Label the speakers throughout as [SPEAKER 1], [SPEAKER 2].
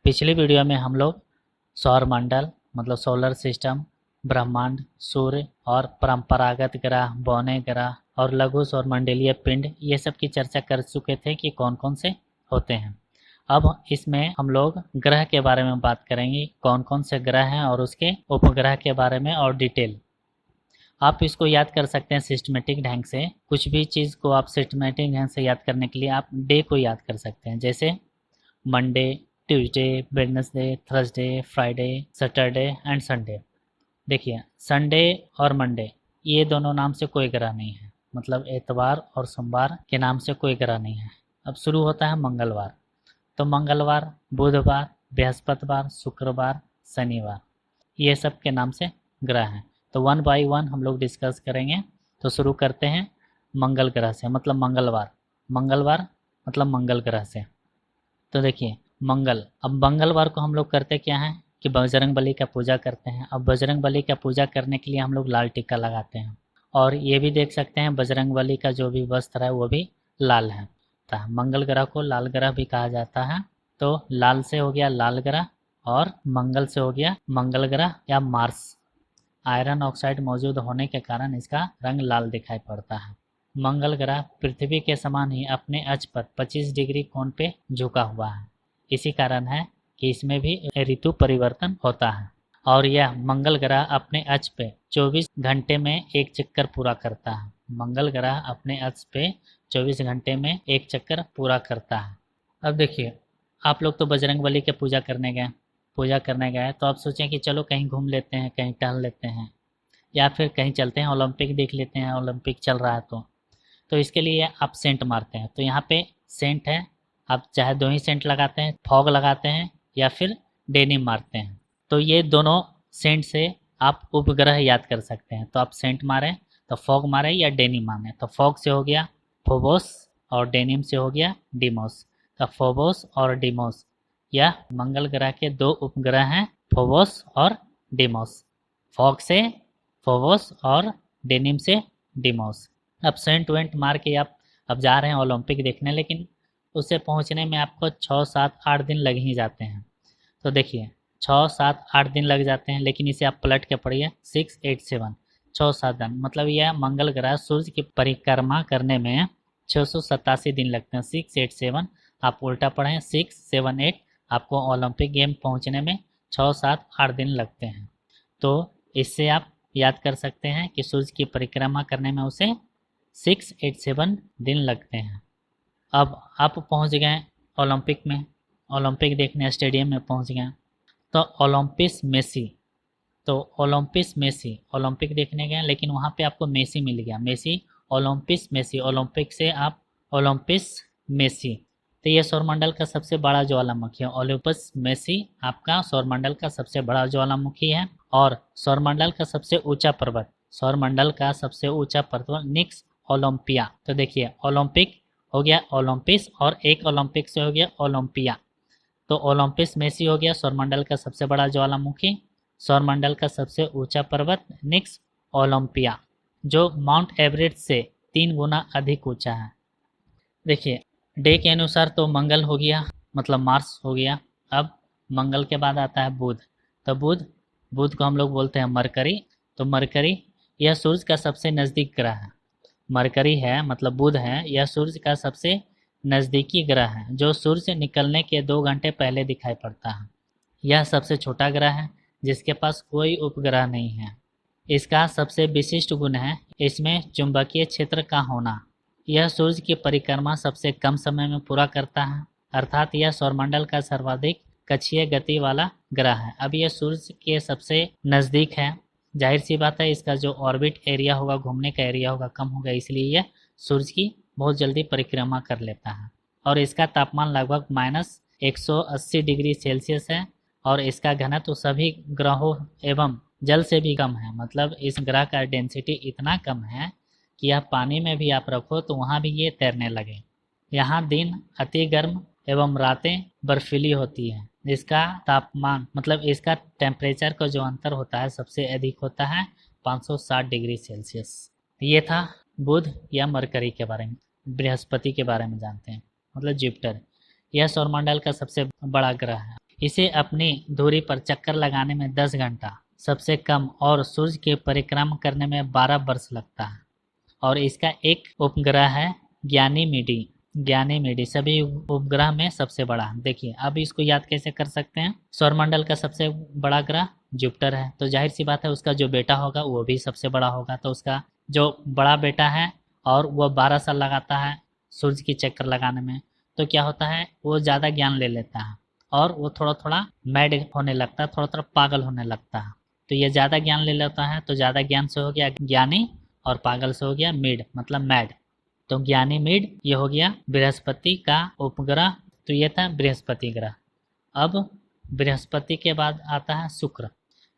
[SPEAKER 1] पिछली वीडियो में हम लोग सौरमंडल मतलब सोलर सिस्टम, ब्रह्मांड, सूर्य और परंपरागत ग्रह, बौने ग्रह और लघु सौरमंडलीय पिंड ये सब की चर्चा कर चुके थे कि कौन कौन से होते हैं। अब इसमें हम लोग ग्रह के बारे में बात करेंगे, कौन कौन से ग्रह हैं और उसके उपग्रह के बारे में और डिटेल। आप इसको याद कर सकते हैं सिस्टमेटिक ढंग से। कुछ भी चीज़ को आप सिस्टमेटिक ढंग से याद करने के लिए आप डे को याद कर सकते हैं, जैसे Monday, Tuesday, Wednesday, Thursday, Friday, Saturday and Sunday. देखिए, संडे और मंडे ये दोनों नाम से कोई ग्रह नहीं है, मतलब एतवार और सोमवार के नाम से कोई ग्रह नहीं है। अब शुरू होता है मंगलवार, तो मंगलवार, बुधवार, बृहस्पतिवार, शुक्रवार, शनिवार ये सब के नाम से ग्रह हैं। तो वन बाय वन हम लोग डिस्कस करेंगे। तो शुरू करते हैं मंगल ग्रह से, मतलब मंगलवार। मंगलवार मतलब मंगल ग्रह से। तो देखिए मंगल, अब मंगलवार को हम लोग करते क्या हैं कि बजरंग बली का पूजा करते हैं। अब बजरंग बली का पूजा करने के लिए हम लोग लाल टीका लगाते हैं, और ये भी देख सकते हैं बजरंग बली का जो भी वस्त्र है वो भी लाल है। मंगल ग्रह को लाल ग्रह भी कहा जाता है। तो लाल से हो गया लाल ग्रह, और मंगल से हो गया मंगल ग्रह या मार्स। आयरन ऑक्साइड मौजूद होने के कारण इसका रंग लाल दिखाई पड़ता है। मंगल ग्रह पृथ्वी के समान ही अपने अक्ष पर 25 डिग्री कोण पे झुका हुआ है। इसी कारण है कि इसमें भी ऋतु परिवर्तन होता है। और यह मंगल ग्रह अपने अक्ष पे 24 घंटे में एक चक्कर पूरा करता है। मंगल ग्रह अपने अक्ष पे 24 घंटे में एक चक्कर पूरा करता है। अब देखिए, आप लोग तो बजरंग बली के पूजा करने गए तो आप सोचें कि चलो कहीं घूम लेते हैं, कहीं टहल लेते हैं, या फिर कहीं चलते हैं ओलंपिक देख लेते हैं, ओलंपिक चल रहा है तो इसके लिए आप सेंट मारते हैं। तो यहाँ पे सेंट है, आप चाहे 2 ही सेंट लगाते हैं, फॉग लगाते हैं या फिर डेनिम मारते हैं। तो ये दोनों सेंट से आप उपग्रह याद कर सकते हैं। तो आप सेंट मारें तो फॉग मारें या डेनिम मारें। तो फॉग से हो गया फोबोस और डेनिम से हो गया डिमोस। तो फोबोस और डिमोस यह मंगल ग्रह के 2 उपग्रह हैं, फोबोस और डिमोस। फॉग से फोबोस और डेनिम से डिमोस। अब सेंट वेंट मार के आप अब जा रहे हैं ओलंपिक देखने, लेकिन उसे पहुंचने में आपको 6, 7, 8 दिन लग ही जाते हैं। तो देखिए 6, 7, 8 दिन लग जाते हैं, लेकिन इसे आप पलट के पढ़िए 6, 8, 7, 6, 7 दिन, मतलब यह मंगल ग्रह सूर्य की परिक्रमा करने में 687 दिन लगते हैं। 6, 8, 7 आप उल्टा पढ़ें 6, 7, 8, आपको ओलंपिक गेम पहुंचने में 6, 7, 8 दिन लगते हैं। तो इससे आप याद कर सकते हैं कि सूर्य की परिक्रमा करने में उसे 6, 8, 7 दिन लगते हैं। अब आप पहुंच गए ओलंपिक में, ओलंपिक देखने स्टेडियम में पहुंच गए। तो ओलंपिस मेसी, तो ओलंपिस मेसी ओलंपिक देखने गए, लेकिन वहाँ पे आपको मेसी मिल गया। मेसी, ओलंपिस मेसी, ओलंपिक से आप ओलंपिस मेसी। तो ये सौरमंडल का सबसे बड़ा ज्वालामुखी है। ओलंपस मेसी आपका सौरमंडल का सबसे बड़ा ज्वालामुखी है। और सौरमंडल का सबसे ऊंचा पर्वत, सौरमंडल का सबसे ऊंचा पर्वत निक्स ओलंपिया। तो देखिए ओलंपिक हो गया ओलंपिस, और एक ओलंपिक से हो गया ओलंपिया। तो ओलंपिस मेसी हो गया सौरमंडल का सबसे बड़ा ज्वालामुखी, सौरमंडल का सबसे ऊंचा पर्वत निक्स ओलंपिया, जो माउंट एवरेस्ट से 3 गुना अधिक ऊंचा है। देखिए डे के अनुसार तो मंगल हो गया, मतलब मार्स हो गया। अब मंगल के बाद आता है बुध। तो बुध को हम लोग बोलते हैं मरकरी। तो मरकरी यह सूर्य का सबसे नज़दीक ग्रह है। मरकरी है मतलब बुध है, यह सूर्य का सबसे नज़दीकी ग्रह है, जो सूर्य से निकलने के 2 घंटे पहले दिखाई पड़ता है। यह सबसे छोटा ग्रह है जिसके पास कोई उपग्रह नहीं है। इसका सबसे विशिष्ट गुण है इसमें चुंबकीय क्षेत्र का होना। यह सूर्य की परिक्रमा सबसे कम समय में पूरा करता है, अर्थात यह सौरमंडल का सर्वाधिक कक्षीय गति वाला ग्रह है। अब यह सूर्य के सबसे नज़दीक है, जाहिर सी बात है इसका जो ऑर्बिट एरिया होगा, घूमने का एरिया होगा, कम होगा, इसलिए यह सूर्य की बहुत जल्दी परिक्रमा कर लेता है। और इसका तापमान लगभग -180 डिग्री सेल्सियस है, और इसका घनत्व सभी ग्रहों एवं जल से भी कम है। मतलब इस ग्रह का डेंसिटी इतना कम है कि यह पानी में भी आप रखो तो वहाँ भी ये तैरने लगे। यहाँ दिन अति गर्म एवं रातें बर्फीली होती हैं। इसका तापमान मतलब इसका टेम्परेचर का जो अंतर होता है सबसे अधिक होता है 560 डिग्री सेल्सियस। ये था बुध या मरकरी के बारे में। बृहस्पति के बारे में जानते हैं, मतलब जुपिटर। यह सौरमंडल का सबसे बड़ा ग्रह है। इसे अपनी धुरी पर चक्कर लगाने में 10 घंटा सबसे कम और सूर्य की परिक्रमा करने में 12 वर्ष लगता है। और इसका एक उपग्रह है ज्ञानीमीडी। ज्ञानीमीडी सभी उपग्रह में सबसे बड़ा। देखिए अब इसको याद कैसे कर सकते हैं। सौरमंडल का सबसे बड़ा ग्रह जुपिटर है, तो जाहिर सी बात है उसका जो बेटा होगा वो भी सबसे बड़ा होगा। तो उसका जो बड़ा बेटा है और वह 12 साल लगाता है सूर्य की चक्कर लगाने में, तो क्या होता है वो ज़्यादा ज्ञान ले लेता है और वो थोड़ा थोड़ा मैड होने लगता है, थोड़ा थोड़ा पागल होने लगता है। तो ये ज़्यादा ज्ञान ले लेता है, तो ज़्यादा ज्ञान से हो गया ज्ञानी और पागल से हो गया मिड, मतलब मैड। तो ज्ञानी मिड ये हो गया बृहस्पति का उपग्रह। तो ये था बृहस्पति ग्रह। अब बृहस्पति के बाद आता है शुक्र।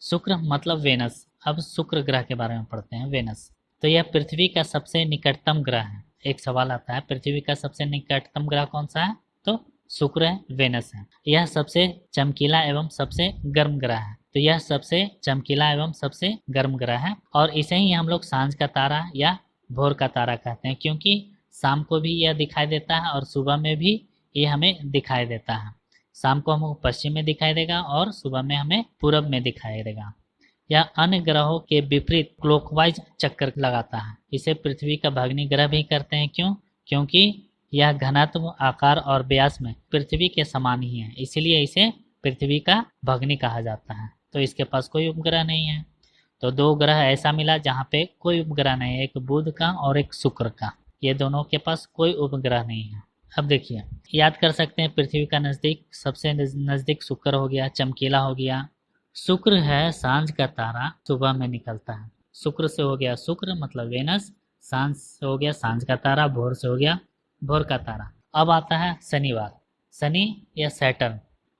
[SPEAKER 1] शुक्र मतलब वेनस। अब शुक्र ग्रह के बारे में पढ़ते हैं। वेनस तो यह पृथ्वी का सबसे निकटतम ग्रह है। एक सवाल आता है पृथ्वी का सबसे निकटतम ग्रह कौन सा है, तो शुक्र है, वेनस है। यह सबसे चमकीला एवं सबसे गर्म ग्रह है। तो यह सबसे चमकीला एवं सबसे गर्म ग्रह है और इसे ही हम लोग सांझ का तारा या भोर का तारा कहते हैं, क्योंकि शाम को भी यह दिखाई देता है और सुबह में भी ये हमें दिखाई देता है। शाम को हमको पश्चिम में दिखाई देगा और सुबह में हमें पूरब में दिखाई देगा। यह अन्य ग्रहों के विपरीत क्लॉकवाइज चक्कर लगाता है। इसे पृथ्वी का भग्नी ग्रह भी कहते हैं। क्यों? क्योंकि यह घनत्व, आकार और व्यास में पृथ्वी के समान ही है, इसलिए इसे पृथ्वी का भग्नी कहा जाता है। तो इसके पास कोई उपग्रह नहीं है। तो दो ग्रह ऐसा मिला जहाँ पे कोई उपग्रह नहीं है, एक बुध का और एक शुक्र का। ये दोनों के पास कोई उपग्रह नहीं है। अब देखिए याद कर सकते हैं पृथ्वी का नज़दीक, सबसे नज़दीक शुक्र हो गया, चमकीला हो गया। शुक्र है सांझ का तारा, सुबह में निकलता है। शुक्र से हो गया शुक्र मतलब वेनस, सांझ से हो गया सांझ का तारा, भोर से हो गया भोर का तारा। अब आता है शनिवार। शनि या सैटर्न,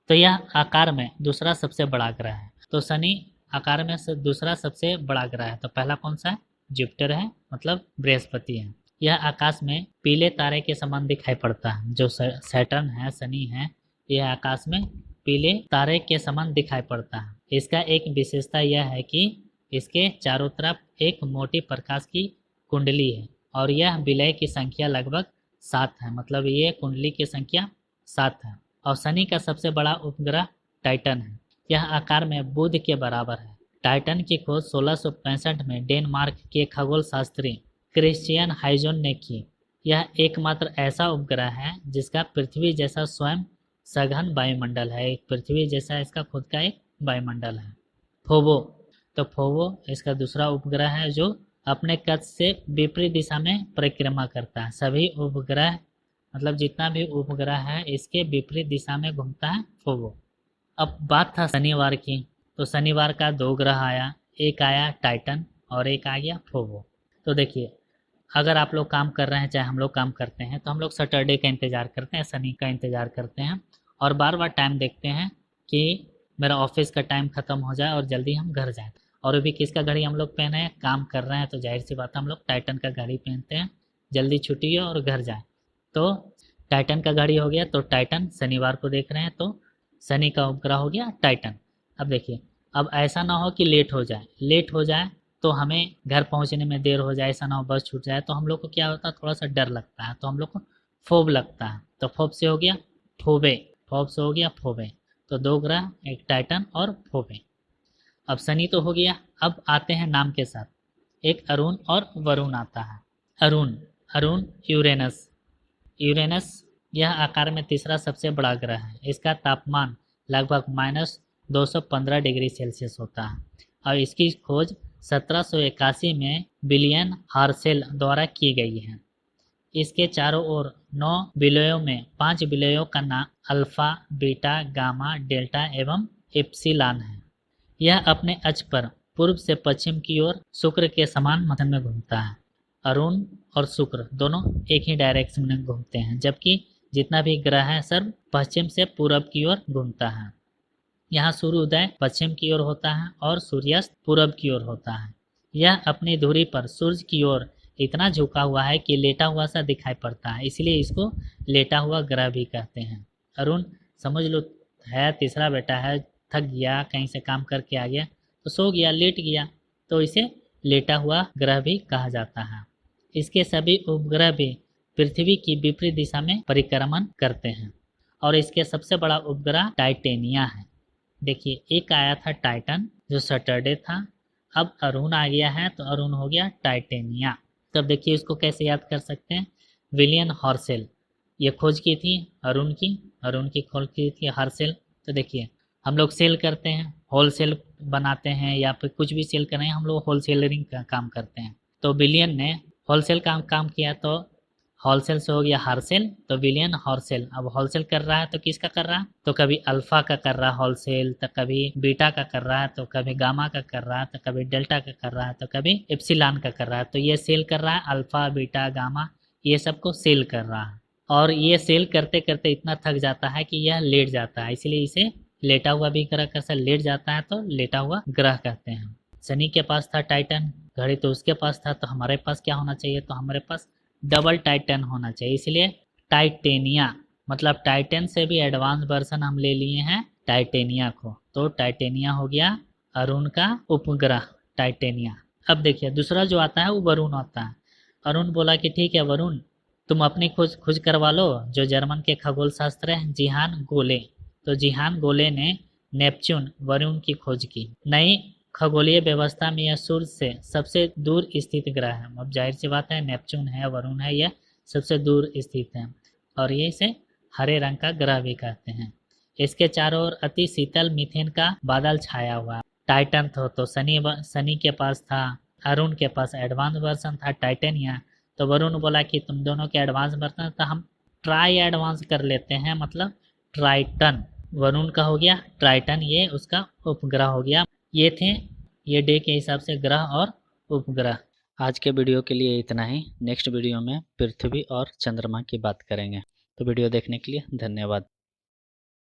[SPEAKER 1] तो यह आकार में दूसरा सबसे बड़ा ग्रह है। तो शनि आकार में से दूसरा सबसे बड़ा ग्रह है। तो पहला कौन सा है, जुपिटर है, मतलब बृहस्पति है। यह आकाश में पीले तारे के समान दिखाई पड़ता है। जो सैटर्न है, शनि है, यह आकाश में पीले तारे के समान दिखाई पड़ता है। इसका एक विशेषता यह है कि इसके चारों तरफ एक मोटी प्रकाश की कुंडली है और यह विलय की संख्या लगभग 7 है, मतलब ये कुंडली की संख्या 7 है। और शनि का सबसे बड़ा उपग्रह टाइटन है। यह आकार में बुध के बराबर है। टाइटन की खोज 1665 में डेनमार्क के खगोल शास्त्री क्रिश्चियन हाइजोन ने की। यह एकमात्र ऐसा उपग्रह है जिसका पृथ्वी जैसा स्वयं सघन वायुमंडल है। एक पृथ्वी जैसा इसका खुद का एक वायुमंडल है। फोबो, तो फोबो इसका दूसरा उपग्रह है जो अपने कक्ष से विपरीत दिशा में परिक्रमा करता है। सभी उपग्रह मतलब जितना भी उपग्रह है इसके विपरीत दिशा में घूमता है फोबो। अब बात था शनिवार की, तो शनिवार का 2 ग्रह आया, एक आया टाइटन और एक आ गया फोबो। तो देखिए अगर आप लोग काम कर रहे हैं, चाहे हम लोग काम करते हैं, तो हम लोग सैटरडे का इंतज़ार करते हैं, शनि का इंतज़ार करते हैं और बार बार टाइम देखते हैं कि मेरा ऑफिस का टाइम ख़त्म हो जाए और जल्दी हम घर जाएँ। और अभी किसका घड़ी हम लोग पहने हैं, काम कर रहे हैं, तो जाहिर सी बात है हम लोग टाइटन का घड़ी पहनते हैं, जल्दी छुट्टी हो और घर जाएँ। तो टाइटन का घड़ी हो गया, तो टाइटन शनिवार को देख रहे हैं, तो शनि का उपग्रह हो गया टाइटन। अब देखिए अब ऐसा ना हो कि लेट हो जाए तो हमें घर पहुंचने में देर हो जाए, ऐसा ना हो बस छूट जाए, तो हम लोग को क्या होता है, थोड़ा सा डर लगता है, तो हम लोग को फोब लगता है। तो फोब से हो गया फोबे, फोब से हो गया फोबे। तो 2 ग्रह, एक टाइटन और फोबे। अब शनि तो हो गया। अब आते हैं नाम के साथ, एक अरुण और वरुण आता है। अरुण, अरुण यूरेनस। यूरेनस यह आकार में तीसरा सबसे बड़ा ग्रह है। इसका तापमान लगभग -215 डिग्री सेल्सियस होता है और इसकी खोज 1781 में विलियम हार्शेल द्वारा की गई है। इसके चारों ओर 9 विलयों में 5 विलयों का नाम अल्फा, बीटा, गामा, डेल्टा एवं एप्सिलॉन है। यह अपने अक्ष पर पूर्व से पश्चिम की ओर शुक्र के समान मध्य में घूमता है। अरुण और शुक्र दोनों एक ही डायरेक्शन में घूमते हैं, जबकि जितना भी ग्रह है सब पश्चिम से पूरब की ओर घूमता है। यहाँ सूर्योदय पश्चिम की ओर होता है और सूर्यास्त पूरब की ओर होता है। यह अपनी धुरी पर सूर्य की ओर इतना झुका हुआ है कि लेटा हुआ सा दिखाई पड़ता है, इसलिए इसको लेटा हुआ ग्रह भी कहते हैं। अरुण समझ लो है तीसरा बेटा है, थक गया, कहीं से काम करके आ गया तो सो गया, लेट गया, तो इसे लेटा हुआ ग्रह भी कहा जाता है। इसके सभी उपग्रह भी पृथ्वी की विपरीत दिशा में परिक्रमण करते हैं। और इसके सबसे बड़ा उपग्रह टाइटेनिया है। देखिए एक आया था टाइटन जो सैटरडे था, अब अरुण आ गया है तो अरुण हो गया टाइटेनिया। तब देखिए इसको कैसे याद कर सकते हैं, विलियम हर्शेल ये खोज की थी अरुण की खोज की थी हर्शेल। तो देखिए हम लोग सेल करते हैं, होलसेल बनाते हैं या फिर कुछ भी सेल कर रहे हैं, हम लोग होलसेलरिंग का काम करते हैं। तो विलियन ने होलसेल काम किया, तो होलसेल से हो गया हर्शेल, तो विलियन हर्शेल अब होलसेल कर रहा है तो किसका कर रहा है, तो कभी अल्फा का कर रहा है होलसेल, तो कभी बीटा का कर रहा है, तो कभी गामा का कर रहा है, तो कभी डेल्टा का कर रहा है, तो कभी एप्सिलॉन का कर रहा है। तो ये सेल कर रहा है अल्फा बीटा गामा, ये सबको सेल कर रहा है। और ये सेल करते करते इतना थक जाता है कि यह लेट जाता है, इसलिए इसे लेटा हुआ भी ग्रह कैसा लेट जाता है तो लेटा हुआ ग्रह कहते हैं। शनि के पास था टाइटन घड़ी, तो उसके पास था, तो हमारे पास क्या होना चाहिए, तो हमारे पास डबल टाइटन होना चाहिए, इसलिए टाइटेनिया, मतलब टाइटन से भी एडवांस वर्जन हम ले लिए हैं टाइटेनिया को। तो टाइटेनिया हो गया अरुण का उपग्रह टाइटेनिया। अब देखिए दूसरा जो आता है वो वरुण आता है। अरुण बोला कि ठीक है वरुण, तुम अपनी खोज खोज करवा लो, जो जर्मन के खगोल शास्त्र है जिहान गोले, तो जिहान गोले ने नेपच्यून वरुण की खोज की। नई खगोलीय व्यवस्था में यह सूर्य से सबसे दूर स्थित ग्रह है। अब जाहिर सी बात है नेपच्यून है वरुण है, यह सबसे दूर स्थित है और ये इसे हरे रंग का ग्रह भी कहते हैं। इसके चारों ओर अति शीतल मीथेन का बादल छाया हुआ है। टाइटन तो शनि के पास था, अरुण के पास एडवांस वर्जन था टाइटेनिया। तो वरुण बोला कि तुम दोनों के एडवांस वर्जन था, हम ट्राई एडवांस कर लेते हैं, मतलब ट्राइटन। वरुण का हो गया ट्राइटन, ये उसका उपग्रह हो गया। ये थे ये डे के हिसाब से ग्रह और उपग्रह। आज के वीडियो के लिए इतना ही। नेक्स्ट वीडियो में पृथ्वी और चंद्रमा की बात करेंगे। तो वीडियो देखने के लिए धन्यवाद।